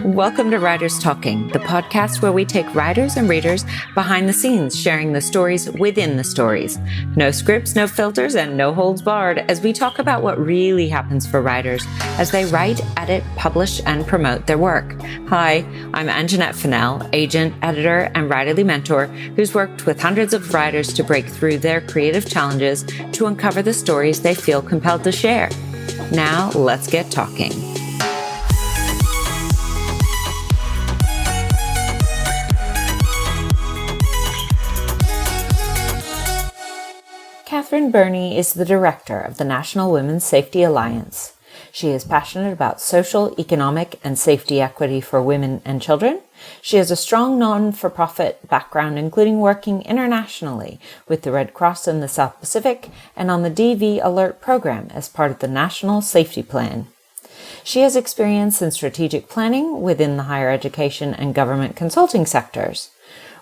Welcome to Writers Talking, the podcast where we take writers and readers behind the scenes, sharing the stories within the stories. No scripts, no filters, and no holds barred as we talk about what really happens for writers as they write, edit, publish, and promote their work. Hi, I'm Anjanette Fennell, agent, editor, and writerly mentor who's worked with hundreds of writers to break through their creative challenges to uncover the stories they feel compelled to share. Now, let's get talking. Katherine Berney is the director of the National Women's Safety Alliance. She is passionate about social, economic, and safety equity for women and children. She has a strong non-for-profit background, including working internationally with the Red Cross in the South Pacific and on the DV Alert program as part of the National Safety Plan. She has experience in strategic planning within the higher education and government consulting sectors.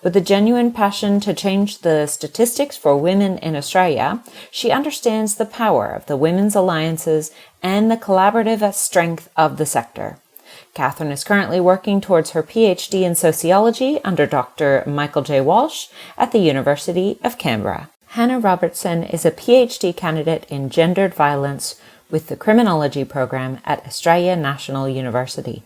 With a genuine passion to change the statistics for women in Australia, she understands the power of the women's alliances and the collaborative strength of the sector. Katherine is currently working towards her PhD in sociology under Dr. Michael J. Walsh at the University of Canberra. Hannah Robertson is a PhD candidate in gendered violence with the criminology program at Australia National University.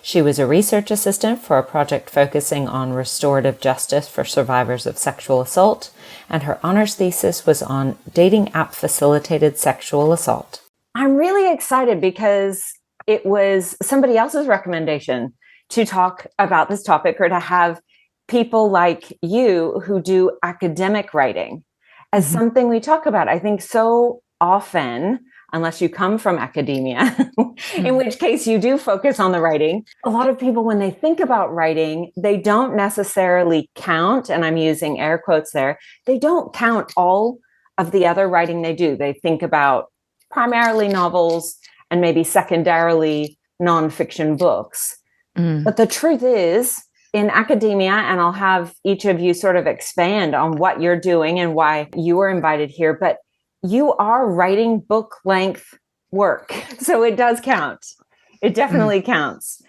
She was a research assistant for a project focusing on restorative justice for survivors of sexual assault, and her honors thesis was on dating app facilitated sexual assault. I'm really excited because it was somebody else's recommendation to talk about this topic or to have people like you who do academic writing as something we talk about. I think so often, unless you come from academia, in which case you do focus on the writing. A lot of people, when they think about writing, they don't necessarily count, and I'm using air quotes there, they don't count all of the other writing they do. They think about primarily novels and maybe secondarily nonfiction books. But the truth is, in academia, and I'll have each of you sort of expand on what you're doing and why you were invited here, but you are writing book-length work. So it does count. It definitely counts.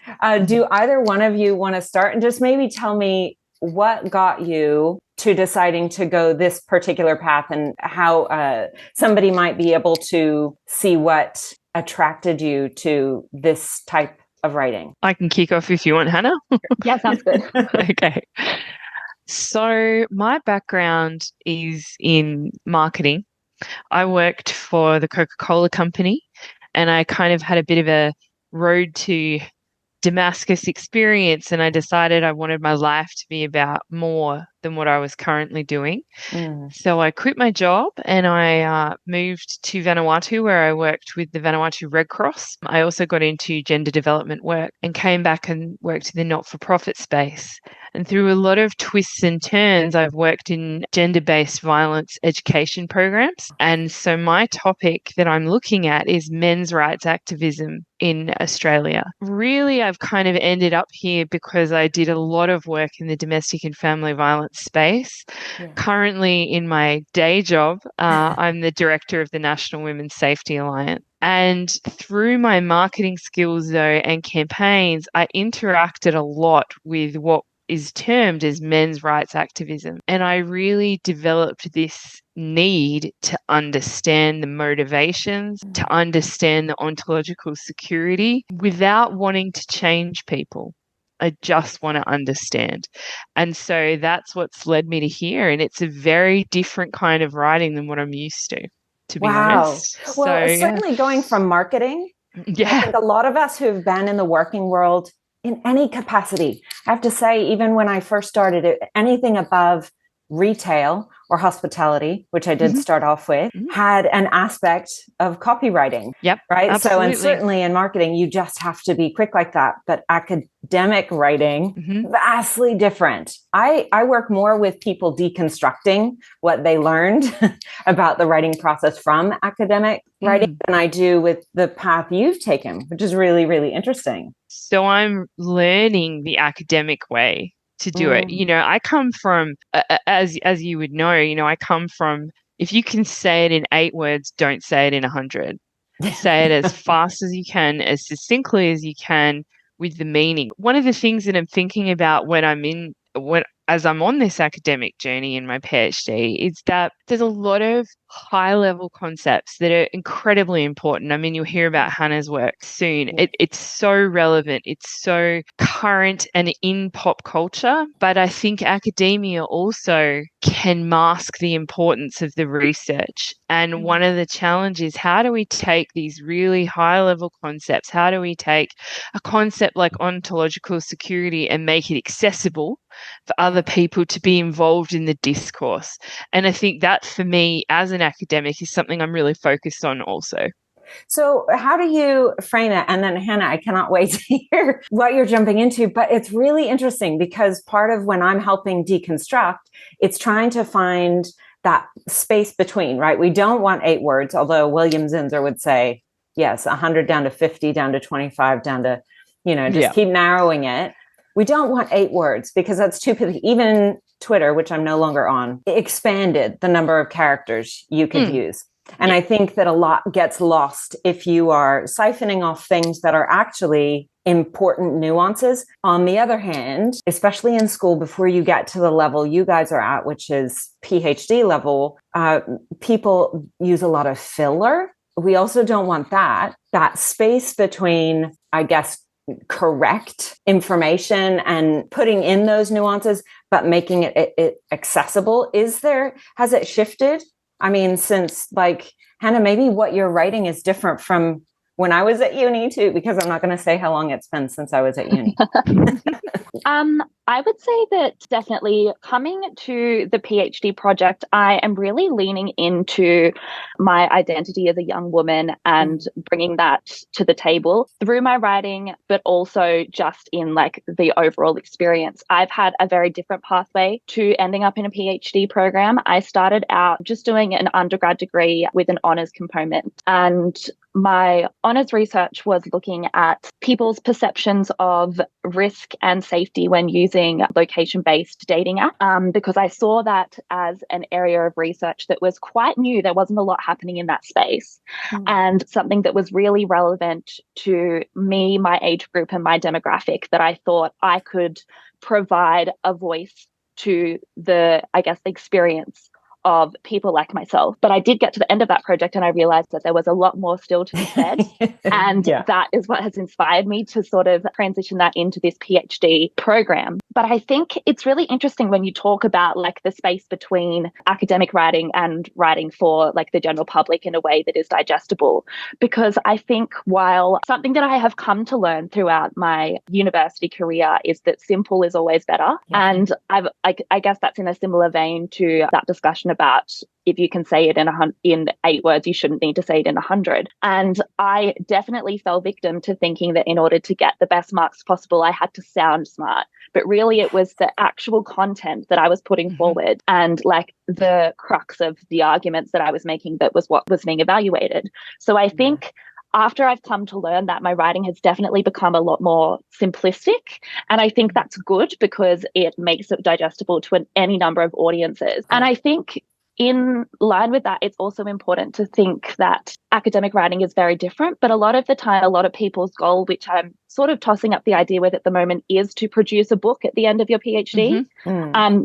Do either one of you want to start and just maybe tell me what got you to deciding to go this particular path and how somebody might be able to see what attracted you to this type of writing? I can kick off if you want, Hannah. Yeah, sounds good. Okay. So my background is in marketing. I worked for the Coca-Cola company, and I kind of had a bit of a road to Damascus experience, and I decided I wanted my life to be about more than what I was currently doing. So I quit my job and I moved to Vanuatu, where I worked with the Vanuatu Red Cross. I also got into gender development work and came back and worked in the not-for-profit space. And through a lot of twists and turns, I've worked in gender-based violence education programs. And so my topic that I'm looking at is men's rights activism in Australia. Really, I've kind of ended up here because I did a lot of work in the domestic and family violence space. Yeah. Currently, in my day job, I'm the director of the National Women's Safety Alliance. And through my marketing skills, though, and campaigns, I interacted a lot with what is termed as men's rights activism. And I really developed this need to understand the motivations, to understand the ontological security without wanting to change people. I just want to understand. And so that's what's led me to here. And it's a very different kind of writing than what I'm used to be honest. Well, certainly going from marketing. I think a lot of us who've been in the working world in any capacity, I have to say, even when I first started, anything above retail or hospitality, which I did start off with, had an aspect of copywriting. Yep. Right. Absolutely. So, and certainly in marketing, you just have to be quick like that. But academic writing, vastly different. I work more with people deconstructing what they learned about the writing process from academic writing than I do with the path you've taken, which is really, really interesting. So I'm learning the academic way to do it. You know, I come from, as you would know, I come from, if you can say it in 8 words, don't say it in 100. Say it as fast as you can, as succinctly as you can, with the meaning. One of the things that I'm thinking about as I'm on this academic journey in my PhD is that there's a lot of high level concepts that are incredibly important. I mean, you'll hear about Hannah's work soon. It's so relevant. It's so current and in pop culture. But I think academia also can mask the importance of the research. And one of the challenges, how do we take these really high level concepts? How do we take a concept like ontological security and make it accessible for other people to be involved in the discourse? And I think that for me as an academic is something I'm really focused on also. So how do you frame it? And then Hannah, I cannot wait to hear what you're jumping into, but it's really interesting because part of when I'm helping deconstruct, it's trying to find that space between, right? We don't want 8 words, although William Zinsser would say, yes, 100 down to 50, down to 25, down to, just keep narrowing it. We don't want 8 words because that's too pithy. Even Twitter, which I'm no longer on, expanded the number of characters you could use. And I think that a lot gets lost if you are siphoning off things that are actually important nuances. On the other hand, especially in school, before you get to the level you guys are at, which is PhD level, people use a lot of filler. We also don't want that space between, I guess, correct information and putting in those nuances, but making it accessible. Has it shifted? I mean, since Hannah, maybe what you're writing is different from when I was at uni too, because I'm not going to say how long it's been since I was at uni. I would say that definitely coming to the PhD project, I am really leaning into my identity as a young woman and bringing that to the table through my writing, but also just in the overall experience. I've had a very different pathway to ending up in a PhD program. I started out just doing an undergrad degree with an honours component, and my honours research was looking at people's perceptions of risk and safety when using location-based dating apps, because I saw that as an area of research that was quite new. There wasn't a lot happening in that space, and something that was really relevant to me, my age group, and my demographic that I thought I could provide a voice to the experience of people like myself. But I did get to the end of that project and I realized that there was a lot more still to be said. And that is what has inspired me to sort of transition that into this PhD program. But I think it's really interesting when you talk about the space between academic writing and writing for the general public in a way that is digestible. Because I think while something that I have come to learn throughout my university career is that simple is always better. And I guess that's in a similar vein to that discussion about if you can say it in 8 words, you shouldn't need to say it in 100. And I definitely fell victim to thinking that in order to get the best marks possible, I had to sound smart. But really, it was the actual content that I was putting forward and the crux of the arguments that I was making that was what was being evaluated. So I think after I've come to learn that, my writing has definitely become a lot more simplistic. And I think that's good because it makes it digestible to any number of audiences. And I think in line with that, it's also important to think that academic writing is very different, but a lot of the time, a lot of people's goal, which I'm sort of tossing up the idea with at the moment, is to produce a book at the end of your PhD.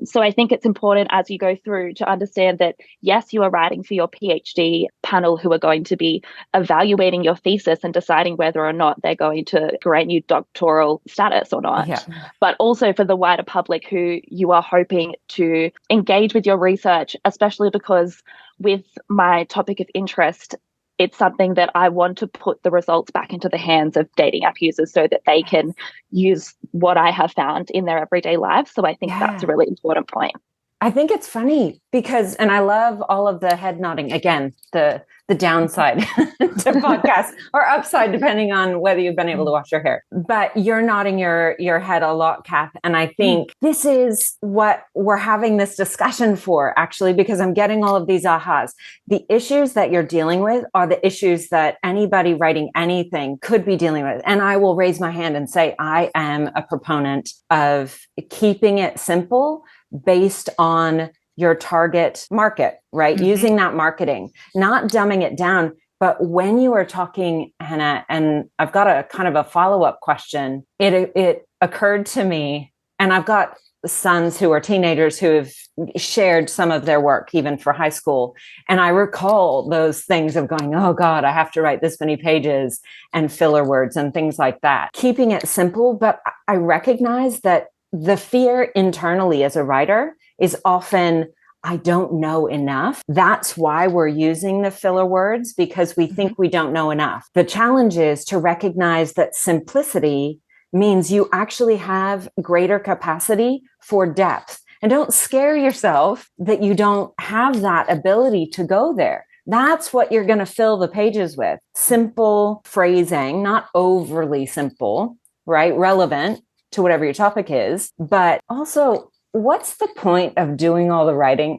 So I think it's important as you go through to understand that, yes, you are writing for your PhD panel who are going to be evaluating your thesis and deciding whether or not they're going to grant you doctoral status or not, but also for the wider public who you are hoping to engage with your research, especially because with my topic of interest, it's something that I want to put the results back into the hands of dating app users so that they can use what I have found in their everyday lives. So I think that's a really important point. I think it's funny because, and I love all of the head nodding, again, the downside to podcasts, or upside, depending on whether you've been able to wash your hair. But you're nodding your head a lot, Kath. And I think this is what we're having this discussion for, actually, because I'm getting all of these ahas. The issues that you're dealing with are the issues that anybody writing anything could be dealing with. And I will raise my hand and say, I am a proponent of keeping it simple based on your target market, right? Using that marketing, not dumbing it down. But when you were talking, Hannah, and I've got a kind of a follow-up question, it occurred to me, and I've got sons who are teenagers who have shared some of their work even for high school. And I recall those things of going, oh God, I have to write this many pages and filler words and things like that. Keeping it simple, but I recognize that the fear internally as a writer is often, I don't know enough. That's why we're using the filler words, because we think we don't know enough. The challenge is to recognize that simplicity means you actually have greater capacity for depth. And don't scare yourself that you don't have that ability to go there. That's what you're going to fill the pages with. Simple phrasing, not overly simple, right? Relevant to whatever your topic is. But also, what's the point of doing all the writing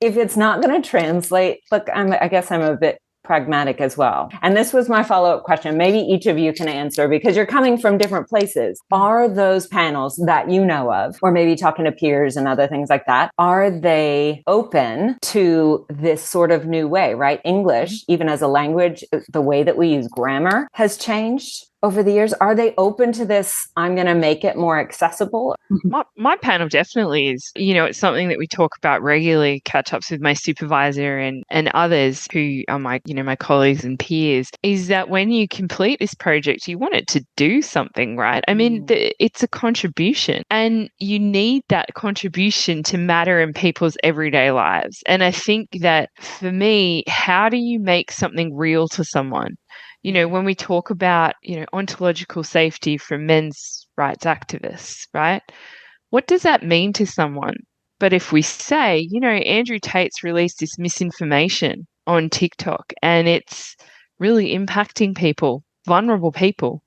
if it's not going to translate? Look, I guess I'm a bit pragmatic as well. And this was my follow-up question. Maybe each of you can answer because you're coming from different places. Are those panels that you know of, or maybe talking to peers and other things like that, are they open to this sort of new way, right? English, even as a language, the way that we use grammar has changed over the years. Are they open to this? I'm going to make it more accessible. My panel definitely is. It's something that we talk about regularly, catch ups with my supervisor and others who are my colleagues and peers, is that when you complete this project, you want it to do something, right? I mean, it's a contribution and you need that contribution to matter in people's everyday lives. And I think that for me, how do you make something real to someone? When we talk about, ontological safety from men's rights activists, right? What does that mean to someone? But if we say, Andrew Tate's released this misinformation on TikTok and it's really impacting people, vulnerable people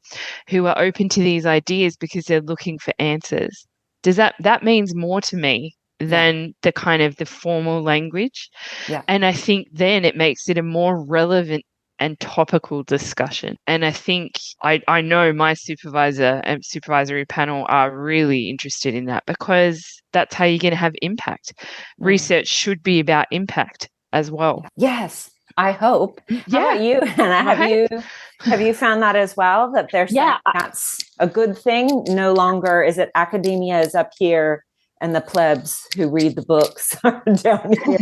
who are open to these ideas because they're looking for answers. That means more to me than the kind of the formal language. Yeah. And I think then it makes it a more relevant and topical discussion. And I think I know my supervisor and supervisory panel are really interested in that because that's how you're going to have impact. Research should be about impact as well. Yes, I hope. How about you, Hannah? Have you found that as well, that they're saying that's a good thing? No longer is it academia is up here and the plebs who read the books are down here.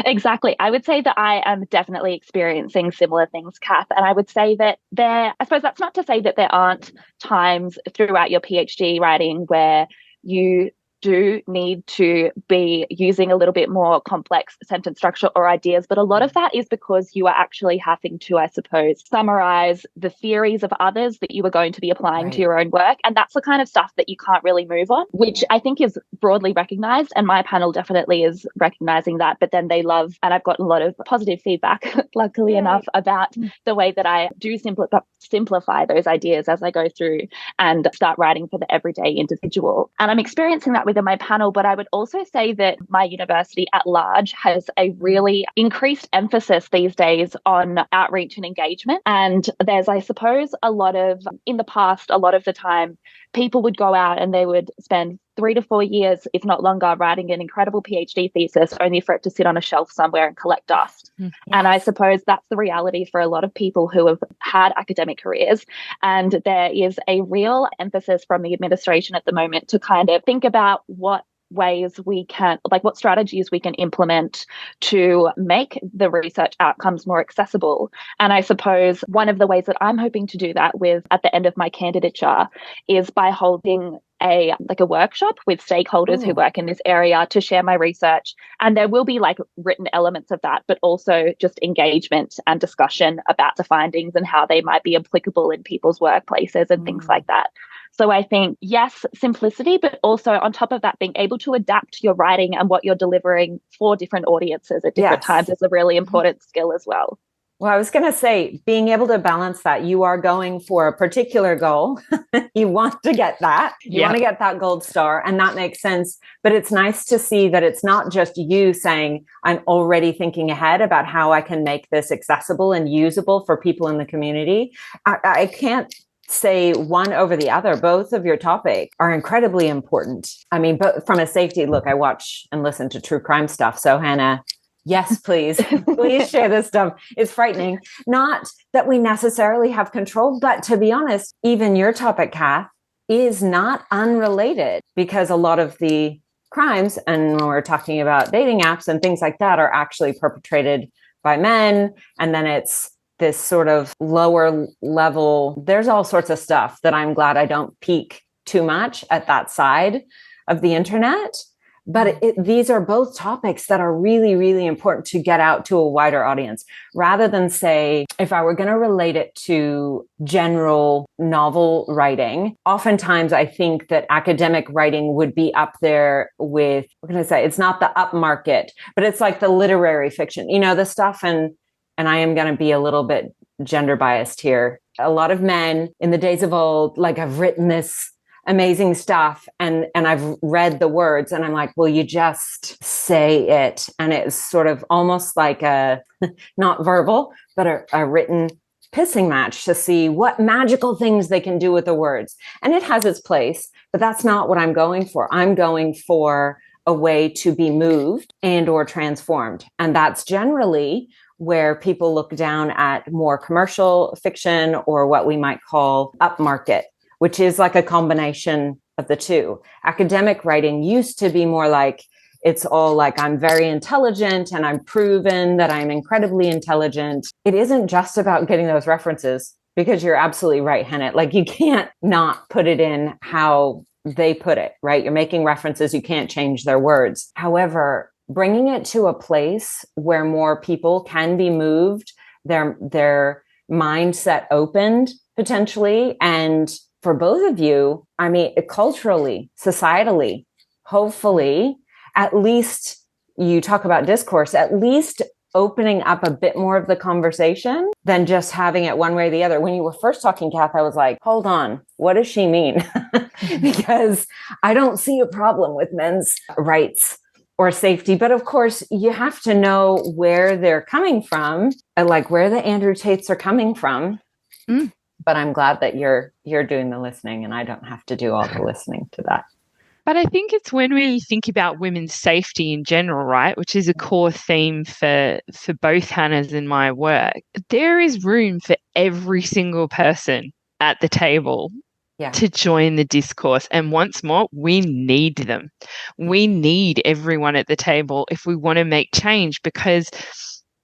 Exactly. I would say that I am definitely experiencing similar things, Kath. And I would say that I suppose that's not to say that there aren't times throughout your PhD writing where you do need to be using a little bit more complex sentence structure or ideas. But a lot of that is because you are actually having to, I suppose, summarize the theories of others that you are going to be applying to your own work. And that's the kind of stuff that you can't really move on, which I think is broadly recognized. And my panel definitely is recognizing that. But then they love, and I've gotten a lot of positive feedback, luckily enough, about the way that I do simplify those ideas as I go through and start writing for the everyday individual. And I'm experiencing that within my panel, but I would also say that my university at large has a really increased emphasis these days on outreach and engagement. And there's, I suppose, in the past, a lot of the time, people would go out and they would spend 3 to 4 years, if not longer, writing an incredible PhD thesis only for it to sit on a shelf somewhere and collect dust. Yes. And I suppose that's the reality for a lot of people who have had academic careers. And there is a real emphasis from the administration at the moment to kind of think about what ways we can, what strategies we can implement to make the research outcomes more accessible. And I suppose one of the ways that I'm hoping to do that with at the end of my candidature is by holding a workshop with stakeholders who work in this area to share my research. And there will be written elements of that, but also just engagement and discussion about the findings and how they might be applicable in people's workplaces and things like that. So I think, yes, simplicity, but also on top of that, being able to adapt your writing and what you're delivering for different audiences at different times is a really important skill as well. Well, I was going to say, being able to balance that, you are going for a particular goal. You want to get that. You want to get that gold star, and that makes sense. But it's nice to see that it's not just you saying, I'm already thinking ahead about how I can make this accessible and usable for people in the community. I can't say one over the other. Both of your topic are incredibly important. I mean, but from a safety look, I watch and listen to true crime stuff. So Hannah, Yes, please. Please share this stuff. It's frightening. Not that we necessarily have control, but to be honest, even your topic, Kath, is not unrelated, because a lot of the crimes, and when we're talking about dating apps and things like that, are actually perpetrated by men. And then it's this sort of lower level. There's all sorts of stuff that I'm glad I don't peek too much at that side of the internet. But these are both topics that are really, really important to get out to a wider audience, rather than say, if I were going to relate it to general novel writing, oftentimes I think that academic writing would be up there with, what can I say? It's not the upmarket, but it's like the literary fiction, the stuff. And I am going to be a little bit gender biased here. A lot of men in the days of old, like, I've written this amazing stuff and I've read the words and I'm like, will you just say it? And it's sort of almost like a, not verbal, but a written pissing match to see what magical things they can do with the words. And it has its place, but that's not what I'm going for. I'm going for a way to be moved and or transformed. And that's generally where people look down at more commercial fiction, or what we might call upmarket, which is like a combination of the two. Academic writing used to be more like, it's all like, I'm very intelligent and I'm proven that I'm incredibly intelligent. It isn't just about getting those references, because you're absolutely right, Hennett. Like, you can't not put it in how they put it, right? You're making references. You can't change their words. However, bringing it to a place where more people can be moved, their mindset opened potentially, and for both of you, I mean, culturally, societally, hopefully, at least you talk about discourse, at least opening up a bit more of the conversation than just having it one way or the other. When you were first talking, Kath, I was like, hold on, what does she mean? Because I don't see a problem with men's rights or safety. But of course, you have to know where they're coming from, like where the Andrew Tates are coming from. Mm. But I'm glad that you're doing the listening and I don't have to do all the listening to that. But I think it's when we think about women's safety in general, right, which is a core theme for both Hannah's and my work, there is room for every single person at the table to join the discourse. And once more, we need them. We need everyone at the table if we want to make change, because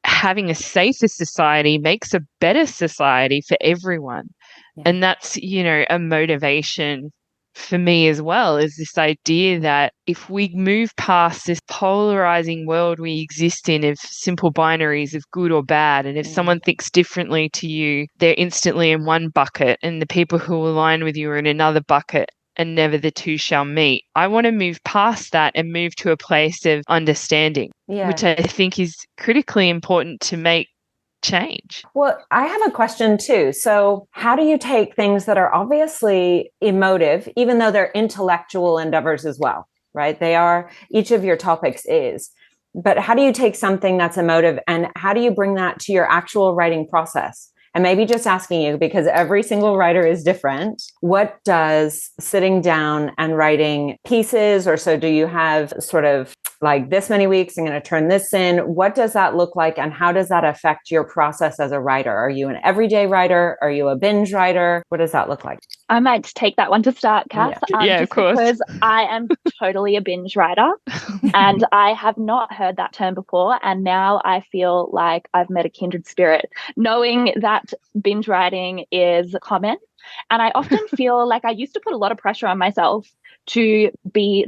having a safer society makes a better society for everyone. Yeah. And that's, a motivation for me as well, is this idea that if we move past this polarizing world we exist in of simple binaries of good or bad, and if someone thinks differently to you, they're instantly in one bucket and the people who align with you are in another bucket, and never the two shall meet. I want to move past that and move to a place of understanding, which I think is critically important to make change. Well, I have a question too. So how do you take things that are obviously emotive, even though they're intellectual endeavors as well, right? They are, each of your topics is, but how do you take something that's emotive and how do you bring that to your actual writing process? And maybe just asking you, because every single writer is different, what does sitting down and writing pieces, or so do you have sort of like this many weeks, I'm going to turn this in. What does that look like? And how does that affect your process as a writer? Are you an everyday writer? Are you a binge writer? What does that look like? I might take that one to start, Kath. Yeah, of course. Because I am totally a binge writer and I have not heard that term before. And now I feel like I've met a kindred spirit, knowing that binge writing is common. And I often feel like I used to put a lot of pressure on myself to be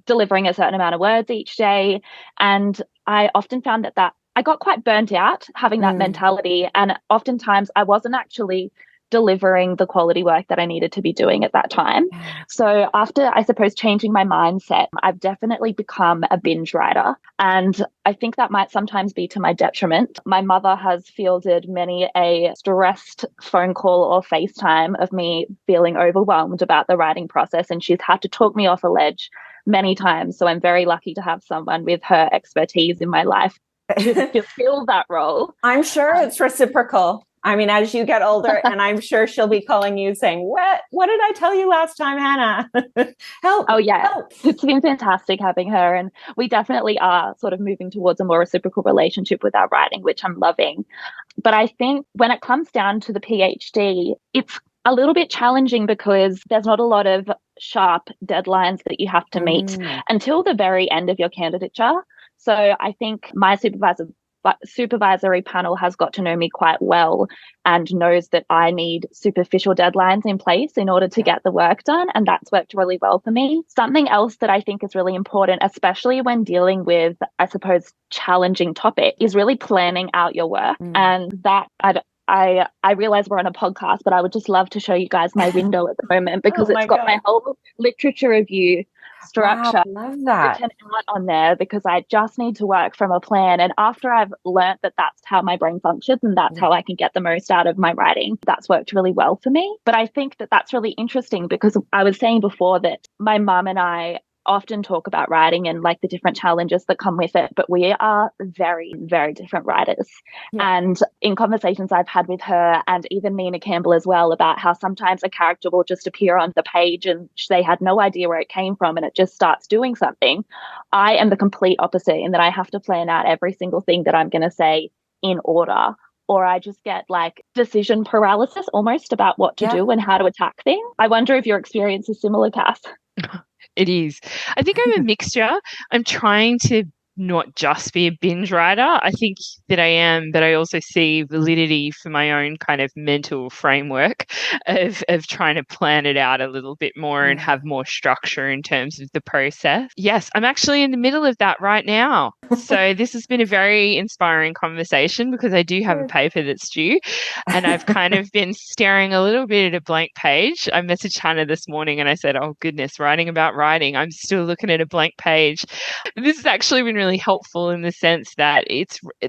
delivering a certain amount of words each day. And I often found that I got quite burnt out having that mentality. And oftentimes I wasn't actually delivering the quality work that I needed to be doing at that time. So after, I suppose, changing my mindset, I've definitely become a binge writer. And I think that might sometimes be to my detriment. My mother has fielded many a stressed phone call or FaceTime of me feeling overwhelmed about the writing process. And she's had to talk me off a ledge many times. So I'm very lucky to have someone with her expertise in my life to fill that role. I'm sure it's reciprocal. I mean, as you get older, and I'm sure she'll be calling you saying, what did I tell you last time, Hannah? Help. Oh, yeah. Help. It's been fantastic having her. And we definitely are sort of moving towards a more reciprocal relationship with our writing, which I'm loving. But I think when it comes down to the PhD, it's a little bit challenging because there's not a lot of sharp deadlines that you have to meet until the very end of your candidature. So I think my supervisory panel has got to know me quite well and knows that I need superficial deadlines in place in order to get the work done. And that's worked really well for me. Something else that I think is really important, especially when dealing with, I suppose, challenging topic, is really planning out your work. And that I realize we're on a podcast, but I would just love to show you guys my window at the moment because it's got my whole literature review structure love that. written out on there because I just need to work from a plan. And after I've learnt that that's how my brain functions and that's how I can get the most out of my writing, that's worked really well for me. But I think that that's really interesting because I was saying before that my mum and I often talk about writing and like the different challenges that come with it, but we are very, very different writers. And in conversations I've had with her and even Nina Campbell as well about how sometimes a character will just appear on the page and they had no idea where it came from and it just starts doing something. I am the complete opposite in that I have to plan out every single thing that I'm going to say in order, or I just get like decision paralysis almost about what to do and how to attack things. I wonder if your experience is similar, Cass. It is. I think I'm a mixture. I'm trying to not just be a binge writer. I think that I am, but I also see validity for my own kind of mental framework of trying to plan it out a little bit more and have more structure in terms of the process. Yes, I'm actually in the middle of that right now. So this has been a very inspiring conversation because I do have a paper that's due and I've kind of been staring a little bit at a blank page. I messaged Hannah this morning and I said, oh goodness, writing about writing. I'm still looking at a blank page. This has actually been really helpful in the sense that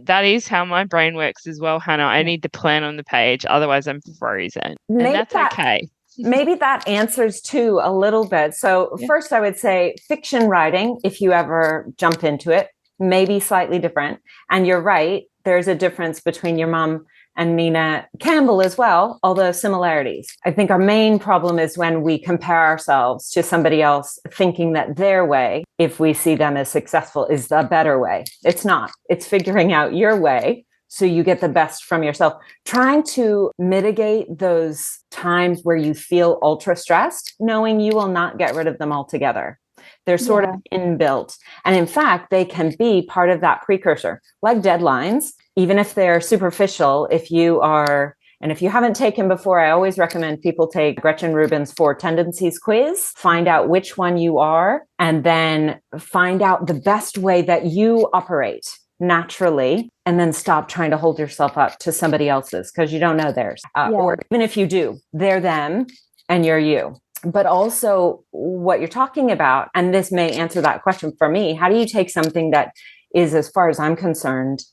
that is how my brain works as well, Hannah. I need the plan on the page, otherwise I'm frozen. And that's okay. Maybe that answers too a little bit. So first I would say fiction writing, if you ever jump into it, may be slightly different. And you're right, there's a difference between your mom and Nina Campbell as well, although similarities. I think our main problem is when we compare ourselves to somebody else thinking that their way, if we see them as successful, is the better way. It's not. It's figuring out your way so you get the best from yourself. Trying to mitigate those times where you feel ultra stressed, knowing you will not get rid of them altogether. They're sort of inbuilt. And in fact, they can be part of that precursor, like deadlines, even if they're superficial. If you haven't taken before, I always recommend people take Gretchen Rubin's 4 Tendencies quiz, find out which one you are, and then find out the best way that you operate naturally, and then stop trying to hold yourself up to somebody else's because you don't know theirs. Or even if you do, they're them and you're you. But also what you're talking about, and this may answer that question for me, how do you take something that is, as far as I'm concerned,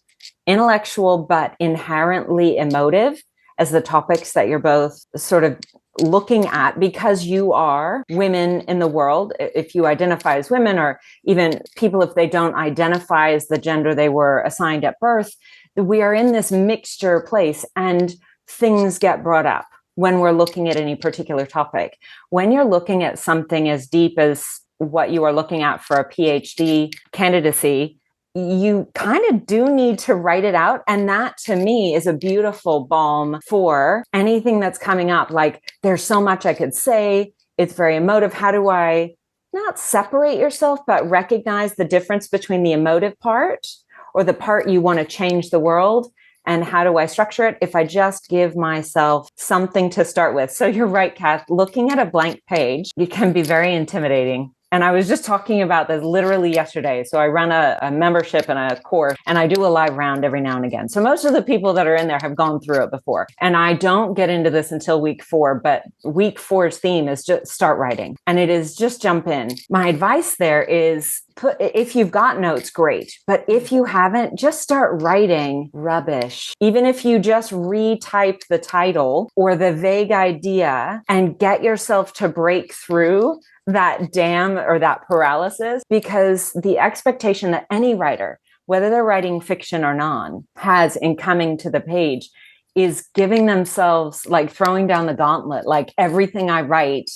intellectual, but inherently emotive as the topics that you're both sort of looking at because you are women in the world, if you identify as women, or even people, if they don't identify as the gender they were assigned at birth, we are in this mixture place and things get brought up when we're looking at any particular topic. When you're looking at something as deep as what you are looking at for a PhD candidacy, you kind of do need to write it out. And that to me is a beautiful balm for anything that's coming up. Like there's so much I could say. It's very emotive. How do I not separate yourself, but recognize the difference between the emotive part or the part you want to change the world? And how do I structure it if I just give myself something to start with? So you're right, Kath, looking at a blank page, it can be very intimidating. And I was just talking about this literally yesterday. So I run a membership and a course, and I do a live round every now and again. So most of the people that are in there have gone through it before. And I don't get into this until week 4, but week 4's theme is just start writing. And it is just jump in. My advice there is if you've got notes, great. But if you haven't, just start writing rubbish. Even if you just retype the title or the vague idea and get yourself to break through that dam or that paralysis, because the expectation that any writer, whether they're writing fiction or non, has in coming to the page is giving themselves, like throwing down the gauntlet, like everything I write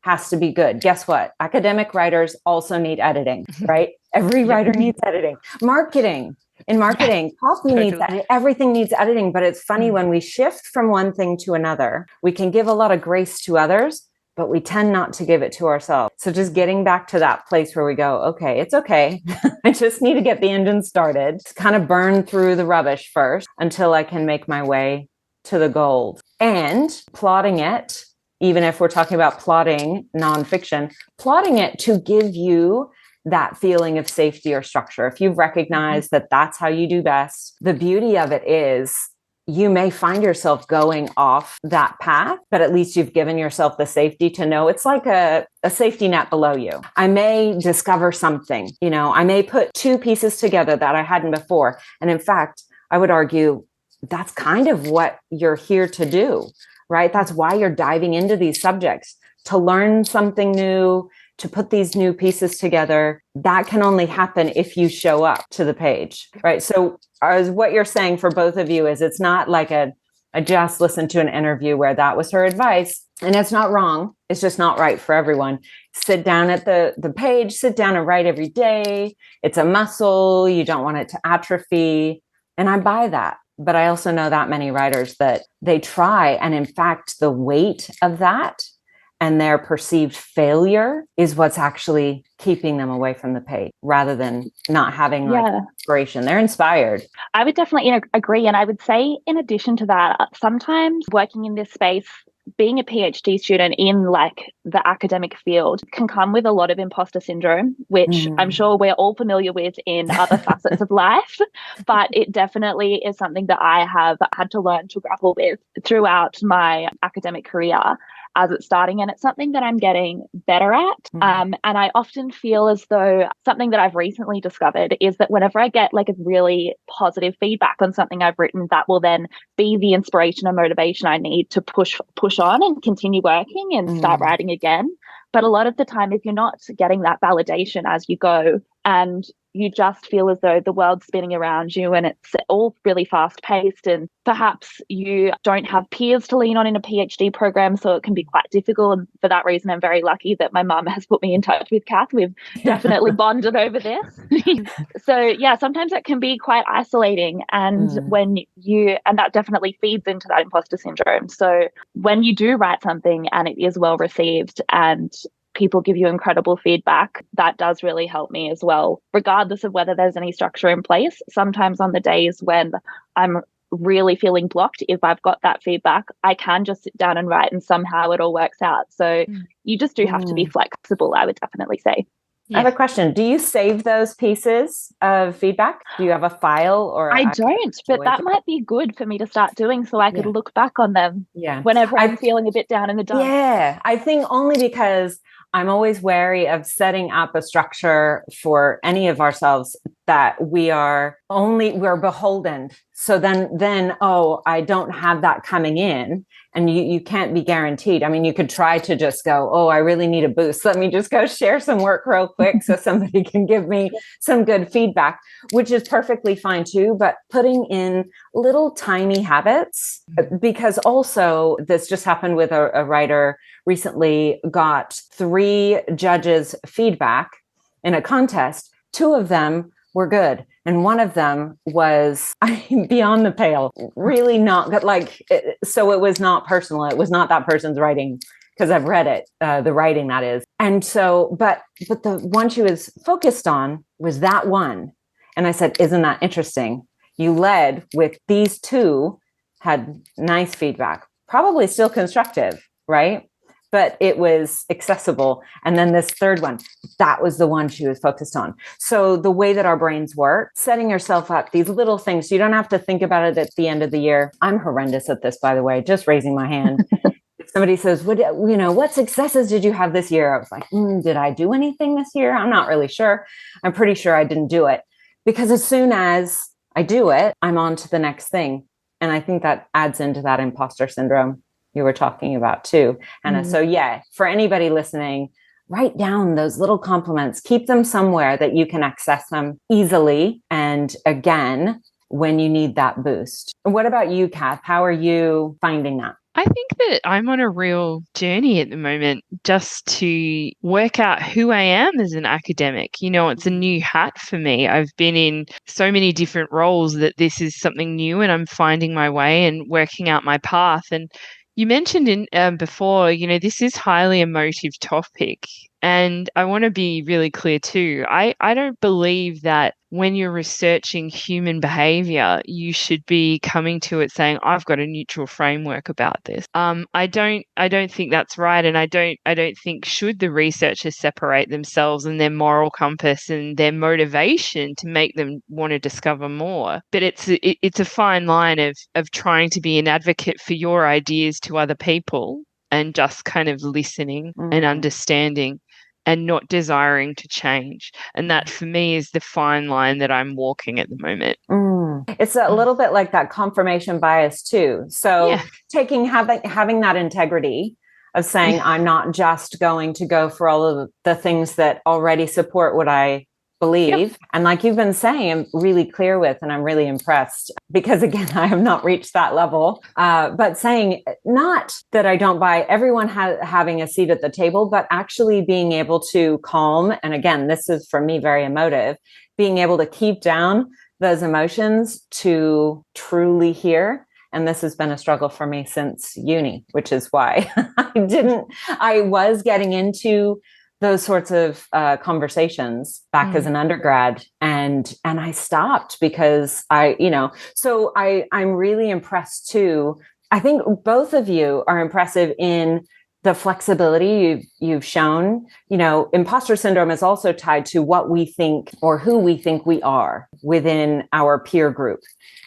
has to be good. Guess what? Academic writers also need editing, right? Every writer needs editing. In marketing, copy needs editing. Everything needs editing. But it's funny when we shift from one thing to another, we can give a lot of grace to others, but we tend not to give it to ourselves. So just getting back to that place where we go, okay, it's okay. I just need to get the engine started, kind of burn through the rubbish first until I can make my way to the gold. And plotting it, even if we're talking about plotting nonfiction, plotting it to give you that feeling of safety or structure. If you've recognized that that's how you do best, the beauty of it is you may find yourself going off that path, but at least you've given yourself the safety to know it's like a safety net below you. I may discover something, I may put two pieces together that I hadn't before. And in fact, I would argue that's kind of what you're here to do, right? That's why you're diving into these subjects, to learn something new, to put these new pieces together. That can only happen if you show up to the page, right? So as what you're saying for both of you is it's not like I just listened to an interview where that was her advice, and it's not wrong. It's just not right for everyone. Sit down at the page, sit down and write every day. It's a muscle. You don't want it to atrophy. And I buy that. But I also know that many writers that they try. And in fact, the weight of that and their perceived failure is what's actually keeping them away from the page rather than not having inspiration. They're inspired. I would definitely agree. And I would say in addition to that, sometimes working in this space, being a PhD student in like the academic field can come with a lot of imposter syndrome, which I'm sure we're all familiar with in other facets of life. But it definitely is something that I have had to learn to grapple with throughout my academic career as it's starting. And it's something that I'm getting better at. And I often feel as though something that I've recently discovered is that whenever I get like a really positive feedback on something I've written, that will then be the inspiration and motivation I need to push on and continue working and start writing again. But a lot of the time, if you're not getting that validation as you go and you just feel as though the world's spinning around you and it's all really fast paced, and perhaps you don't have peers to lean on in a PhD program, so it can be quite difficult. And for that reason, I'm very lucky that my mum has put me in touch with Kath. We've definitely bonded over this. So yeah, sometimes it can be quite isolating, and and that definitely feeds into that imposter syndrome. So when you do write something and it is well received and people give you incredible feedback, that does really help me as well, regardless of whether there's any structure in place. Sometimes on the days when I'm really feeling blocked, if I've got that feedback, I can just sit down and write and somehow it all works out. So you just do have to be flexible, I would definitely say. I have a question. Do you save those pieces of feedback? Do you have a file? Or I don't, but that might be good for me to start doing so I could look back on them whenever I'm feeling a bit down in the dumps. Yeah, I think only because I'm always wary of setting up a structure for any of ourselves that we're beholden. So then, I don't have that coming in, and you can't be guaranteed. I mean, you could try to just go, I really need a boost. Let me just go share some work real quick so somebody can give me some good feedback, which is perfectly fine too. But putting in little tiny habits, because also this just happened with a writer recently, got 3 judges' feedback in a contest. 2 of them were good. And one of them was beyond the pale, really not good. So it was not personal. It was not that person's writing, because I've read it, the writing that is. And so, but the one she was focused on was that one. And I said, isn't that interesting? You led with these 2 had nice feedback, probably still constructive, right? But it was accessible. And then this 3rd one, that was the one she was focused on. So the way that our brains work, setting yourself up, these little things, you don't have to think about it at the end of the year. I'm horrendous at this, by the way, just raising my hand. If somebody says, what successes did you have this year? I was like, did I do anything this year? I'm not really sure. I'm pretty sure I didn't do it, because as soon as I do it, I'm on to the next thing. And I think that adds into that imposter syndrome you were talking about too, Hannah. So for anybody listening, write down those little compliments, keep them somewhere that you can access them easily. And again, when you need that boost. What about you, Kath? How are you finding that? I think that I'm on a real journey at the moment just to work out who I am as an academic. You know, it's a new hat for me. I've been in so many different roles that this is something new, and I'm finding my way and working out my path. And you mentioned in before, you know, this is highly emotive topic. And I want to be really clear too. I don't believe that when you're researching human behavior, you should be coming to it saying, I've got a neutral framework about this. I don't think that's right. And I don't think should the researchers separate themselves and their moral compass and their motivation to make them want to discover more. But it's a fine line of trying to be an advocate for your ideas to other people and just kind of listening and understanding and not desiring to change. And that for me is the fine line that I'm walking at the moment. It's a little bit like that confirmation bias too. So having that integrity of saying, I'm not just going to go for all of the things that already support what I believe. And like you've been saying, I'm really clear with, and I'm really impressed because again, I have not reached that level, but saying not that I don't buy everyone having a seat at the table, but actually being able to calm. And again, this is for me, very emotive, being able to keep down those emotions to truly hear. And this has been a struggle for me since uni, which is why I was getting into those sorts of conversations back as an undergrad, and I stopped because I'm really impressed too. I think both of you are impressive in the flexibility you've shown. You know, imposter syndrome is also tied to what we think or who we think we are within our peer group,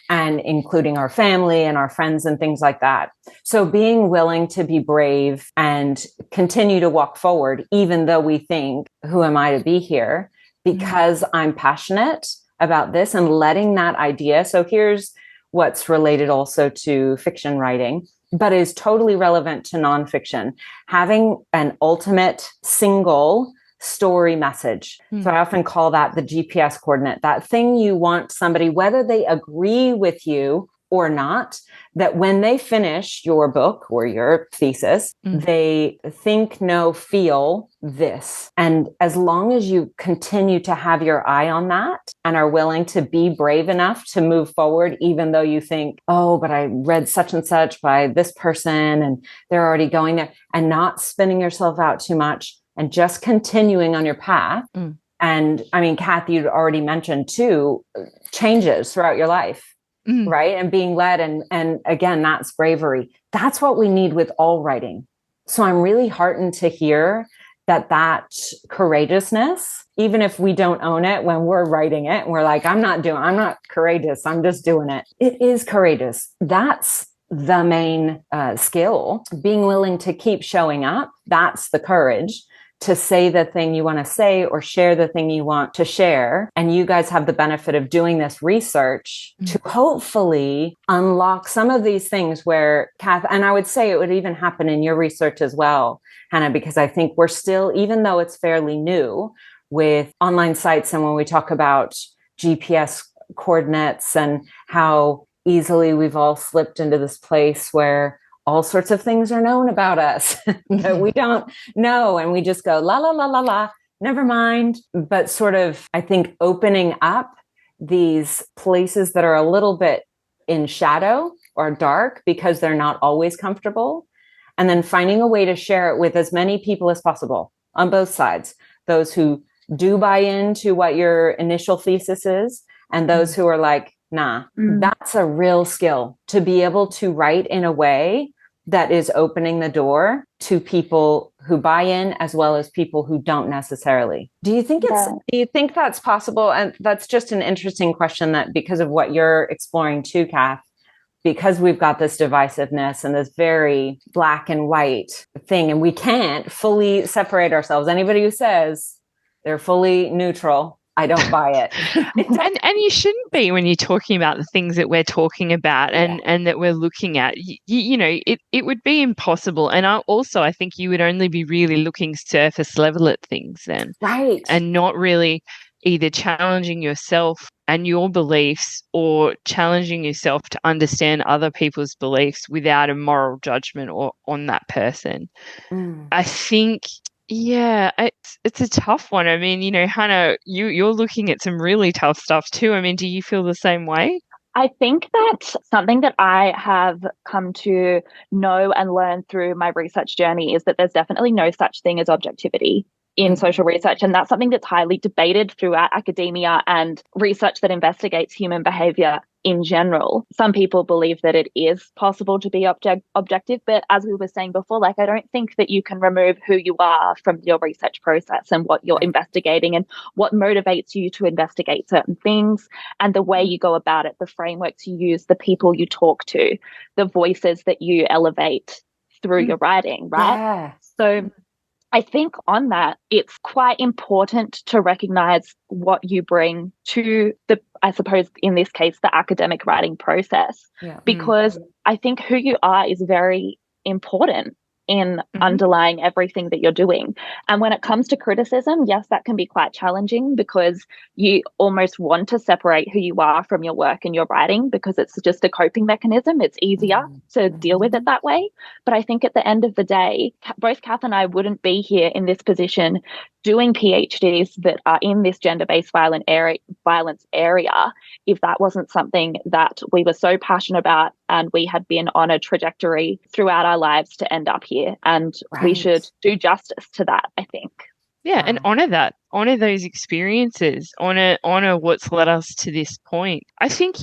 and including our family and our friends and things like that. So being willing to be brave and continue to walk forward, even though we think, who am I to be here? Because I'm passionate about this, and letting that idea. So here's what's related also to fiction writing, but is totally relevant to nonfiction. Having an ultimate single story message. So I often call that the GPS coordinate, that thing you want somebody, whether they agree with you or not, that when they finish your book or your thesis, they think, know, feel this. And as long as you continue to have your eye on that and are willing to be brave enough to move forward, even though you think, oh, but I read such and such by this person and they're already going there, and not spinning yourself out too much, and just continuing on your path. And I mean, Kath, you'd already mentioned too, changes throughout your life, right? And being led. And again, that's bravery. That's what we need with all writing. So I'm really heartened to hear that courageousness, even if we don't own it when we're writing it, and we're like, I'm not courageous, I'm just doing it. It is courageous. That's the main skill. Being willing to keep showing up. That's the courage to say the thing you want to say or share the thing you want to share. And you guys have the benefit of doing this research to hopefully unlock some of these things where Kath, and I would say it would even happen in your research as well, Hannah, because I think we're still, even though it's fairly new with online sites, and when we talk about GPS coordinates and how easily we've all slipped into this place where all sorts of things are known about us that we don't know. And we just go, la, la, la, la, la, never mind. But sort of, I think, opening up these places that are a little bit in shadow or dark because they're not always comfortable. And then finding a way to share it with as many people as possible on both sides. Those who do buy into what your initial thesis is, and those who are like, nah, that's a real skill to be able to write in a way that is opening the door to people who buy in as well as people who don't necessarily. Do you think that's possible? And that's just an interesting question, that because of what you're exploring too, Kath, because we've got this divisiveness and this very black and white thing, and we can't fully separate ourselves. Anybody who says they're fully neutral, I don't buy it. And you shouldn't be when you're talking about the things that we're talking about and that we're looking at. You know, it would be impossible. And I think you would only be really looking surface level at things then. Right. And not really either challenging yourself and your beliefs, or challenging yourself to understand other people's beliefs without a moral judgment or on that person. I think, yeah, it's a tough one. I mean, Hannah, you're looking at some really tough stuff too. I mean, do you feel the same way? I think that something that I have come to know and learn through my research journey is that there's definitely no such thing as objectivity in social research. And that's something that's highly debated throughout academia and research that investigates human behavior in general. Some people believe that it is possible to be objective, but as we were saying before, like, I don't think that you can remove who you are from your research process and what you're investigating and what motivates you to investigate certain things and the way you go about it, the frameworks you use, the people you talk to, the voices that you elevate through your writing, right? Yeah. So I think on that, it's quite important to recognize what you bring to I suppose in this case, the academic writing process, because I think who you are is very important in underlying everything that you're doing. And when it comes to criticism, yes, that can be quite challenging because you almost want to separate who you are from your work and your writing because it's just a coping mechanism. It's easier to deal with it that way. But I think at the end of the day, both Kath and I wouldn't be here in this position doing PhDs that are in this gender-based violence area if that wasn't something that we were so passionate about and we had been on a trajectory throughout our lives to end up here. And we should do justice to that, I think. Yeah, and honor those experiences, honor what's led us to this point. I think,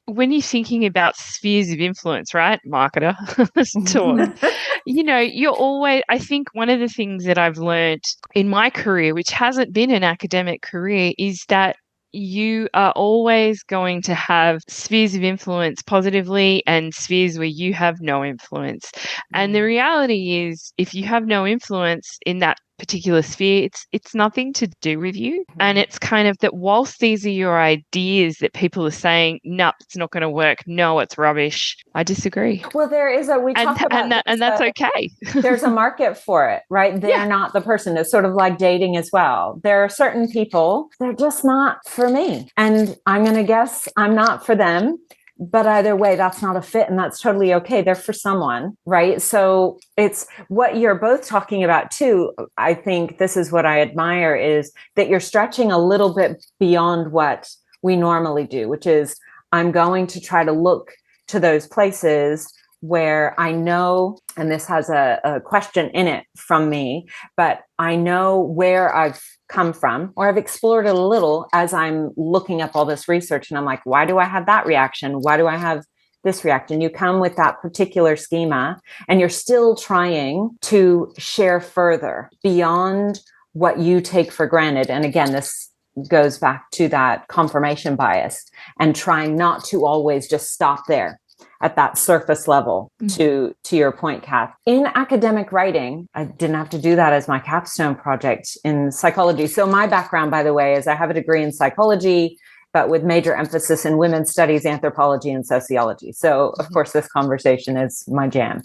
when you're thinking about spheres of influence, right, marketer, let's talk, you're always, I think one of the things that I've learned in my career, which hasn't been an academic career, is that you are always going to have spheres of influence positively and spheres where you have no influence. And the reality is, if you have no influence in that particular sphere, it's nothing to do with you. And it's kind of that whilst these are your ideas that people are saying, no, it's not going to work. No, it's rubbish. I disagree. Well, there is and that's okay. There's a market for it, right? They're not the person. It's sort of like dating as well. There are certain people, they're just not for me. And I'm going to guess I'm not for them. But either way, that's not a fit, and that's totally okay. They're for someone, right? So it's what you're both talking about too. I think this is what I admire, is that you're stretching a little bit beyond what we normally do, which is I'm going to try to look to those places where I know, and this has a question in it from me, but I know where I've come from, or I've explored it a little as I'm looking up all this research. And I'm like, why do I have that reaction? Why do I have this reaction? You come with that particular schema and you're still trying to share further beyond what you take for granted. And again, this goes back to that confirmation bias and trying not to always just stop there at that surface level. To your point, Kath. In academic writing, I didn't have to do that as my capstone project in psychology. So my background, by the way, is I have a degree in psychology, but with major emphasis in women's studies, anthropology, and sociology. So of course, this conversation is my jam.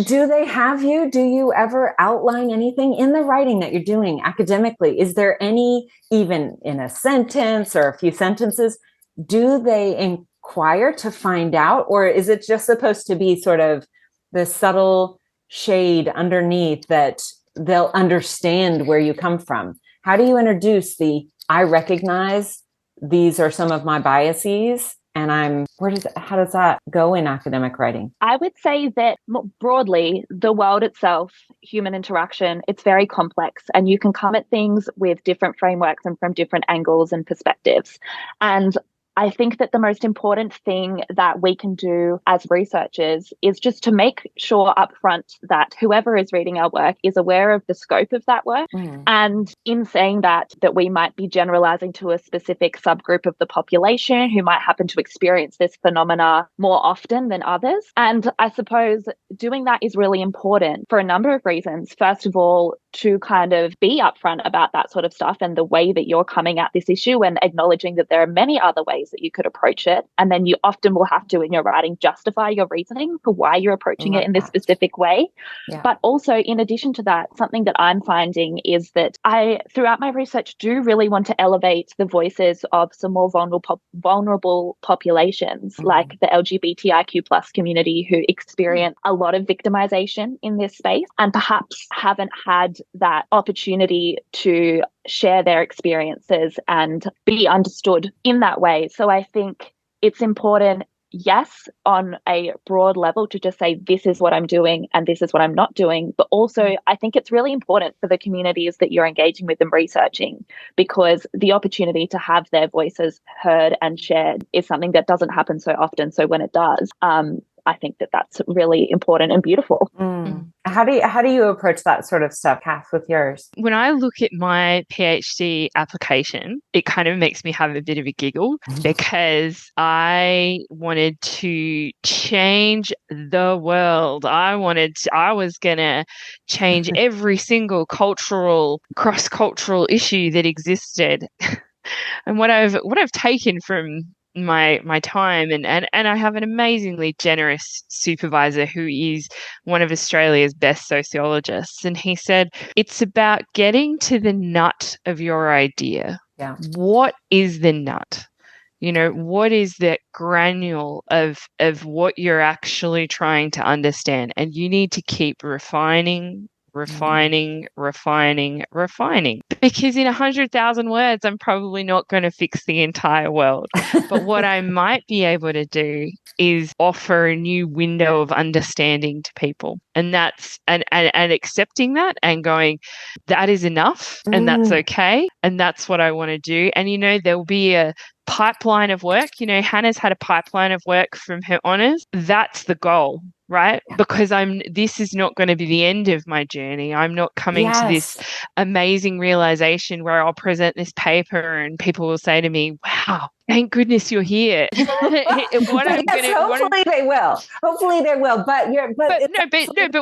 Do they have you? Do you ever outline anything in the writing that you're doing academically? Is there any, even in a sentence or a few sentences, do they inquire to find out, or is it just supposed to be sort of the subtle shade underneath that they'll understand where you come from? How do you introduce I recognize these are some of my biases, and how does that go in academic writing? I would say that broadly, the world itself, human interaction, it's very complex, and you can come at things with different frameworks and from different angles and perspectives. And I think that the most important thing that we can do as researchers is just to make sure upfront that whoever is reading our work is aware of the scope of that work. And in saying that we might be generalizing to a specific subgroup of the population who might happen to experience this phenomena more often than others. And I suppose doing that is really important for a number of reasons. First of all, to kind of be upfront about that sort of stuff and the way that you're coming at this issue, and acknowledging that there are many other ways that you could approach it. And then you often will have to, in your writing, justify your reasoning for why you're approaching it in this specific way. Yeah. But also, in addition to that, something that I'm finding is that I, throughout my research, do really want to elevate the voices of some more vulnerable populations, like the LGBTIQ plus community, who experience a lot of victimization in this space and perhaps haven't had that opportunity to share their experiences and be understood in that way. So I think it's important, yes, on a broad level, to just say, this is what I'm doing and this is what I'm not doing. But also, I think it's really important for the communities that you're engaging with and researching, because the opportunity to have their voices heard and shared is something that doesn't happen so often. So when it does, I think that that's really important and beautiful. How do you approach that sort of stuff, Kath, with yours? When I look at my PhD application, it kind of makes me have a bit of a giggle because I wanted to change the world. I was going to change every single cross-cultural issue that existed. And what I've taken from my time, and I have an amazingly generous supervisor who is one of Australia's best sociologists, and he said it's about getting to the nut of your idea. Yeah. What is the nut? What is the granule of what you're actually trying to understand? And you need to keep refining, because in 100,000 words, I'm probably not going to fix the entire world. But what I might be able to do is offer a new window of understanding to people. And that's, and accepting that and going, that is enough and that's okay. And that's what I want to do. And, there'll be a pipeline of work. Hannah's had a pipeline of work from her honours. That's the goal. Right? Because this is not going to be the end of my journey. I'm not coming to this amazing realization where I'll present this paper and people will say to me, wow, thank goodness you're here. Hopefully they will. But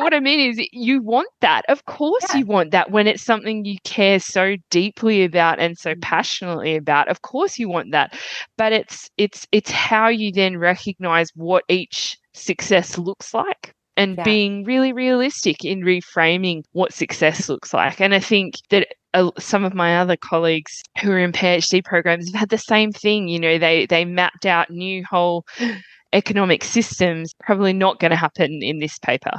what I mean is you want that. Of course you want that when it's something you care so deeply about and so passionately about. Of course you want that. But it's how you then recognize what each success looks like and being really realistic in reframing what success looks like. And I think that some of my other colleagues who are in PhD programs have had the same thing. They mapped out new whole economic systems. Probably not going to happen in this paper.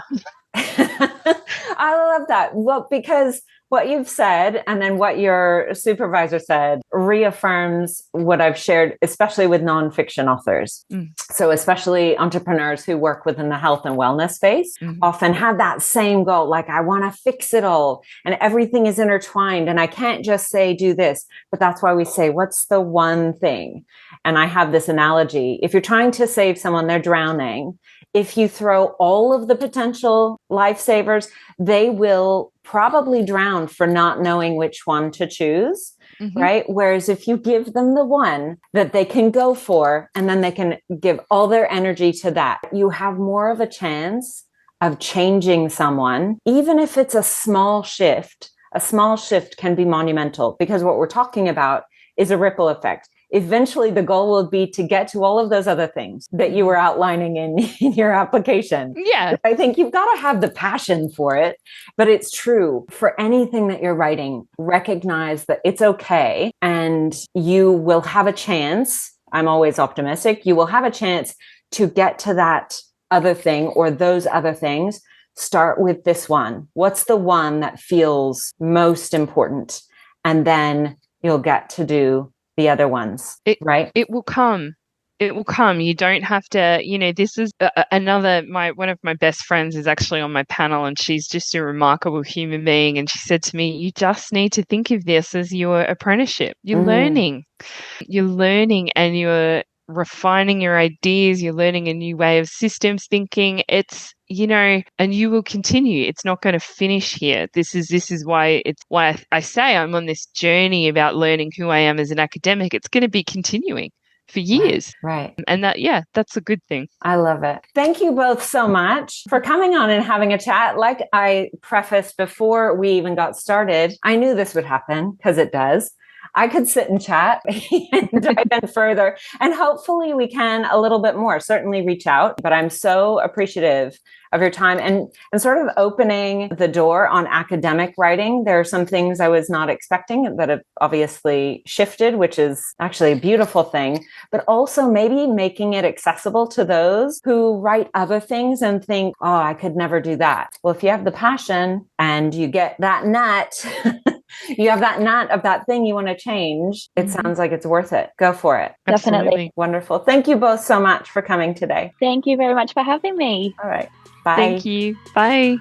I love that. Well, because what you've said and then what your supervisor said reaffirms what I've shared, especially with nonfiction authors. So especially entrepreneurs who work within the health and wellness space often have that same goal. Like, I want to fix it all and everything is intertwined and I can't just say, do this. But that's why we say, what's the one thing? And I have this analogy. If you're trying to save someone, they're drowning. If you throw all of the potential lifesavers, they will probably drown for not knowing which one to choose, right? Whereas if you give them the one that they can go for, and then they can give all their energy to that, you have more of a chance of changing someone, even if it's a small shift. A small shift can be monumental, because what we're talking about is a ripple effect. Eventually, the goal will be to get to all of those other things that you were outlining in your application. Yeah. I think you've got to have the passion for it, but it's true for anything that you're writing. Recognize that it's okay and you will have a chance. I'm always optimistic. You will have a chance to get to that other thing or those other things. Start with this one. What's the one that feels most important? And then you'll get to do the other ones, right? It will come. It will come. You don't have to, this is one of my best friends is actually on my panel, and she's just a remarkable human being. And she said to me, you just need to think of this as your apprenticeship. You're learning and you're refining your ideas. You're learning a new way of systems thinking. It's, and you will continue. It's not going to finish here. This is why I say I'm on this journey about learning who I am as an academic. It's going to be continuing. for years. Right. And that's a good thing. I love it. Thank you both so much for coming on and having a chat. Like I prefaced before we even got started, I knew this would happen because it does. I could sit and chat and dive in further, and hopefully we can a little bit more. Certainly reach out, but I'm so appreciative of your time and sort of opening the door on academic writing. There are some things I was not expecting that have obviously shifted, which is actually a beautiful thing, but also maybe making it accessible to those who write other things and think, oh, I could never do that. Well, if you have the passion and you get that nut, you have that nut of that thing you want to change, it sounds like it's worth it. Go for it. Definitely. Absolutely. Wonderful. Thank you both so much for coming today. Thank you very much for having me. All right. Bye. Thank you. Bye.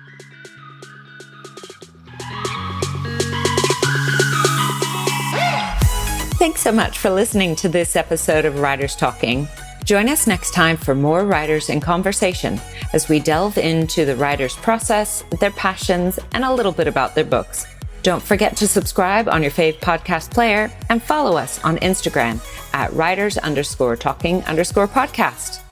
Thanks so much for listening to this episode of Writers Talking. Join us next time for more writers in conversation as we delve into the writer's process, their passions, and a little bit about their books. Don't forget to subscribe on your fave podcast player and follow us on Instagram at writers_talking_podcast.